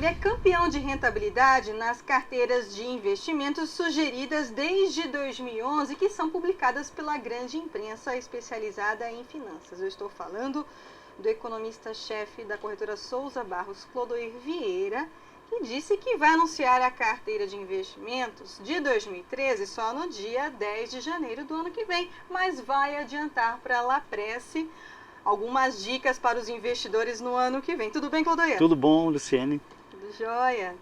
Ele é campeão de rentabilidade nas carteiras de investimentos sugeridas desde 2011, que são publicadas pela grande imprensa especializada em finanças. Eu estou falando do economista-chefe da corretora Souza Barros, Clodoir Vieira, que disse que vai anunciar a carteira de investimentos de 2013 só no dia 10 de janeiro do ano que vem, mas vai adiantar para a Lapresse algumas dicas para os investidores no ano que vem. Tudo bem, Clodoir? Tudo bom, Luciene? Tudo jóia.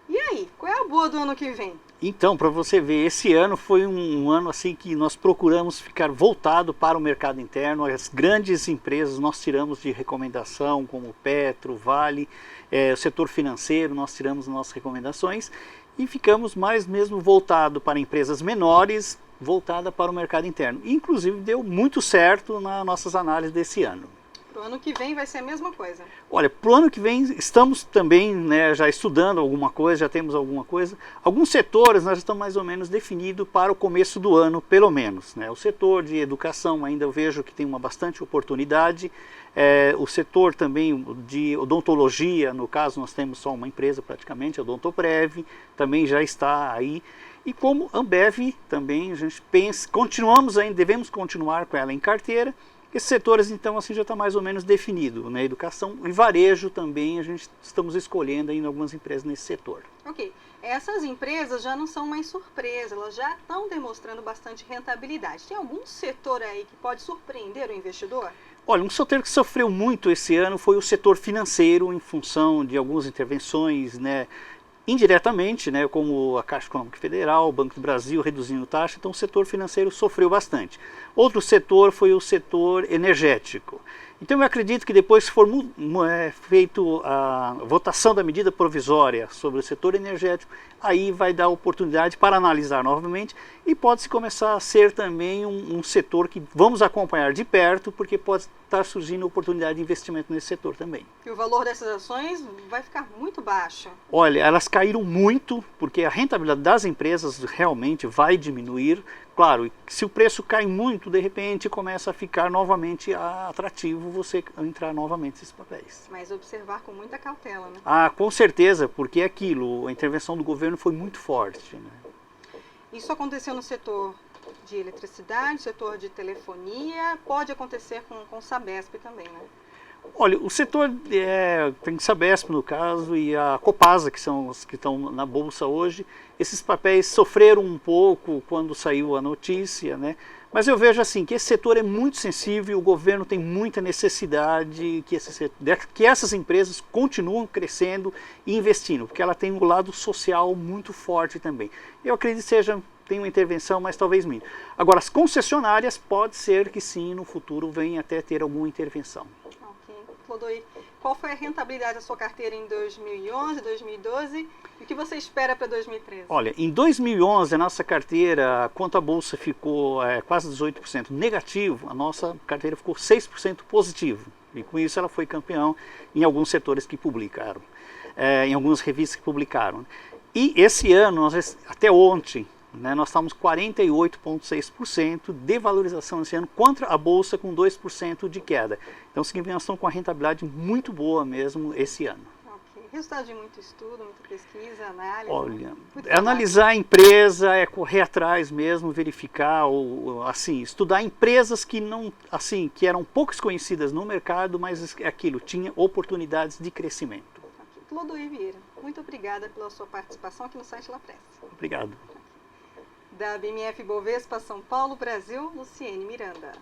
E aí, qual é a boa do ano que vem? Então, para você ver, esse ano foi um ano assim que nós procuramos ficar voltado para o mercado interno. As grandes empresas nós tiramos de recomendação, como Petro, Vale, o setor financeiro, nós tiramos nossas recomendações e ficamos mais mesmo voltado para empresas menores, voltada para o mercado interno. Inclusive deu muito certo nas nossas análises desse ano. Para o ano que vem vai ser a mesma coisa? Olha, para o ano que vem estamos também já estudando alguma coisa, já temos alguma coisa. Alguns setores nós estamos mais ou menos definidos para o começo do ano, pelo menos. O setor de educação ainda eu vejo que tem uma bastante oportunidade. O setor também de odontologia, no caso nós temos só uma empresa praticamente, a Odontoprev, também já está aí. E como Ambev também a gente pensa, continuamos ainda, devemos continuar com ela em carteira. Esses setores, então, assim já está mais ou menos definido, né? Educação e varejo também, a gente estamos escolhendo ainda algumas empresas nesse setor. Ok. Essas empresas já não são mais surpresa, elas já estão demonstrando bastante rentabilidade. Tem algum setor aí que pode surpreender o investidor? Olha, um setor que sofreu muito esse ano foi o setor financeiro, em função de algumas intervenções, indiretamente, como a Caixa Econômica Federal, o Banco do Brasil reduzindo taxa, então o setor financeiro sofreu bastante. Outro setor foi o setor energético. Então eu acredito que depois que for feito a votação da medida provisória sobre o setor energético, aí vai dar oportunidade para analisar novamente e pode-se começar a ser também um setor que vamos acompanhar de perto, porque pode estar surgindo oportunidade de investimento nesse setor também. E o valor dessas ações vai ficar muito baixo? Olha, elas caíram muito, porque a rentabilidade das empresas realmente vai diminuir. Claro, se o preço cai muito, de repente começa a ficar novamente atrativo você entrar novamente nesses papéis. Mas observar com muita cautela, né? Ah, com certeza, porque a intervenção do governo foi muito forte. Isso aconteceu no setor de eletricidade, setor de telefonia, pode acontecer com o Sabesp também, né? Olha, o setor tem Sabesp no caso e a Copasa, que são os que estão na bolsa hoje. Esses papéis sofreram um pouco quando saiu a notícia, mas eu vejo assim que esse setor é muito sensível, o governo tem muita necessidade que essas empresas continuem crescendo e investindo, porque ela tem um lado social muito forte também. Eu acredito que tem uma intervenção, mas talvez mínima. Agora, as concessionárias pode ser que sim, no futuro venha até ter alguma intervenção. Clodoir, qual foi a rentabilidade da sua carteira em 2011, 2012 e o que você espera para 2013? Olha, em 2011 a nossa carteira, quanto a bolsa ficou quase 18% negativo, a nossa carteira ficou 6% positivo. E com isso ela foi campeão em alguns setores que publicaram, em algumas revistas que publicaram. E esse ano, até ontem, nós estamos 48,6% de valorização esse ano contra a bolsa com 2% de queda. Então significa que nós estamos com uma rentabilidade muito boa mesmo esse ano. Ok. Resultado de muito estudo, muita pesquisa, análise. Olha, analisar a empresa, correr atrás mesmo, verificar, estudar empresas que que eram pouco conhecidas no mercado, mas tinha oportunidades de crescimento. Okay. Clodoir Vieira, muito obrigada pela sua participação aqui no site Lapresse. Obrigado. Da BMF Bovespa São Paulo, Brasil, Luciene Miranda.